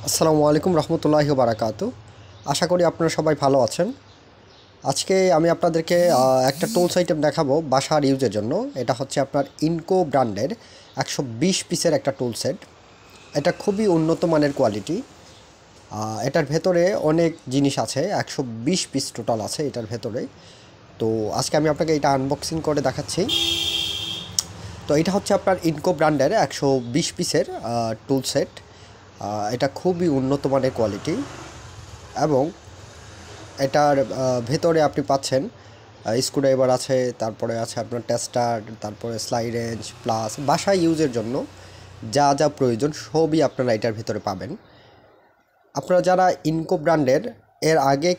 আসসালামু আলাইকুম রহমতুল্লাহি ওয়া বারাকাতু। আশা করি আপনারা সবাই ভালো আছেন। আজকে আমি আপনাদেরকে একটা টুলস আইটেম দেখাবো বাসার ইউজের জন্য। এটা হচ্ছে আপনার ইনকো ব্র্যান্ডের 120 পিসের একটা টুল সেট। এটা খুবই উন্নত মানের কোয়ালিটি। এটার ভেতরে অনেক জিনিস আছে, 120 পিস টোটাল আছে এটার ভেতরে। তো আজকে আমি আপনাকে এটা আনবক্সিং করে দেখাচ্ছি। তো এটা হচ্ছে আপনার ইনকো ব্র্যান্ডের 120 পিসের টুল সেট। এটা খুবই উন্নত মানের কোয়ালিটি এবং এটার ভেতরে আপনি পাচ্ছেন স্ক্রুড্রাইভার আছে, তারপরে আছে আপনার টেস্টার, তারপরে স্লাই রেঞ্জ প্লাস বাসায় ইউজের জন্য যা যা প্রয়োজন সবই আপনারা এটার ভেতরে পাবেন। আপনারা যারা ইনকো ব্র্যান্ডের এর আগে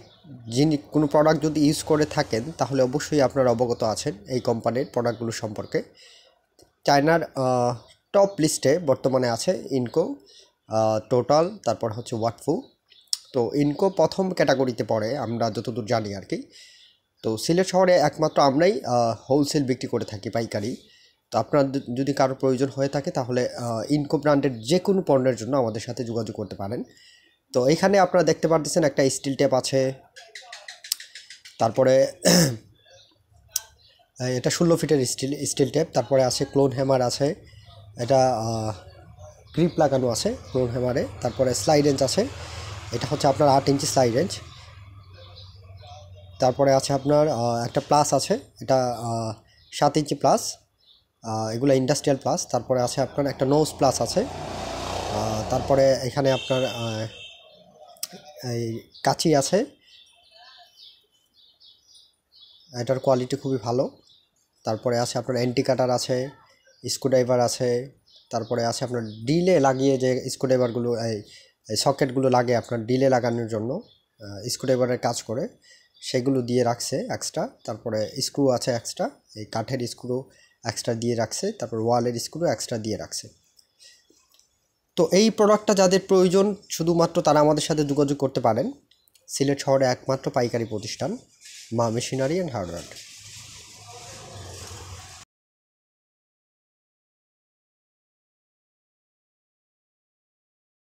কোনো প্রোডাক্ট যদি ইউজ করে থাকেন তাহলে অবশ্যই আপনারা অবগত আছেন এই কোম্পানির প্রোডাক্টগুলো সম্পর্কে। চায়নার টপ লিস্টে বর্তমানে আছে ইনকো, টোটাল, তারপর হচ্ছে ওয়াটফু। তো ইনকো প্রথম ক্যাটাগরিতে পড়ে আমরা যতদূর জানি আর কি। তো সিলেট শহরে একমাত্র আমরাই হোলসেল বিক্রি করে থাকি, পাইকারি। তো আপনার যদি কারো প্রয়োজন হয়ে থাকে তাহলে ইনকো ব্র্যান্ডের যে কোনো পণ্যের জন্য আমাদের সাথে যোগাযোগ করতে পারেন। তো এখানে আপনারা দেখতে পারতেছেন একটা স্টিল টেপ আছে, তারপরে এটা 16 ফিটের স্টিল টেপ, তারপরে আছে ক্লোন হ্যামার আছে, এটা গ্রিপ লাগানো আছে ক্লোন হ্যামারে, তারপরে স্লাই রেঞ্জ আছে, এটা হচ্ছে আপনার 8 ইঞ্চি স্লাই রেঞ্জ। তারপরে আছে আপনার একটা প্লাস আছে, এটা 7 ইঞ্চি প্লাস, এগুলো ইন্ডাস্ট্রিয়াল প্লাস। তারপরে আছে আপনার একটা নোজ প্লাস আছে। তারপরে এখানে আপনার এই কাঁচি আছে, এটার কোয়ালিটি খুবই ভালো। তারপরে আছে আপনার অ্যান্টি কাটার আছে, স্ক্রুড্রাইভার আছে, তারপরে আছে আপনার ডিলে লাগিয়ে যে স্ক্রুড্রাইভারগুলো এই সকেটগুলো লাগে আপনার ডিলে লাগানোর জন্য স্ক্রুড্রাইভারের কাজ করে, সেগুলো দিয়ে রাখছে এক্সট্রা। তারপরে স্ক্রু আছে এক্সট্রা, এই কাঠের স্ক্রু এক্সট্রা দিয়ে রাখছে, তারপর ওয়ালের স্ক্রু এক্সট্রা দিয়ে রাখছে। তো এই প্রোডাক্টটা যাদের প্রয়োজন শুধুমাত্র তারা আমাদের সাথে যোগাযোগ করতে পারেন। সিলেট শহরে একমাত্র পাইকারি প্রতিষ্ঠান মা মেশিনারি অ্যান্ড হার্ডওয়্যার।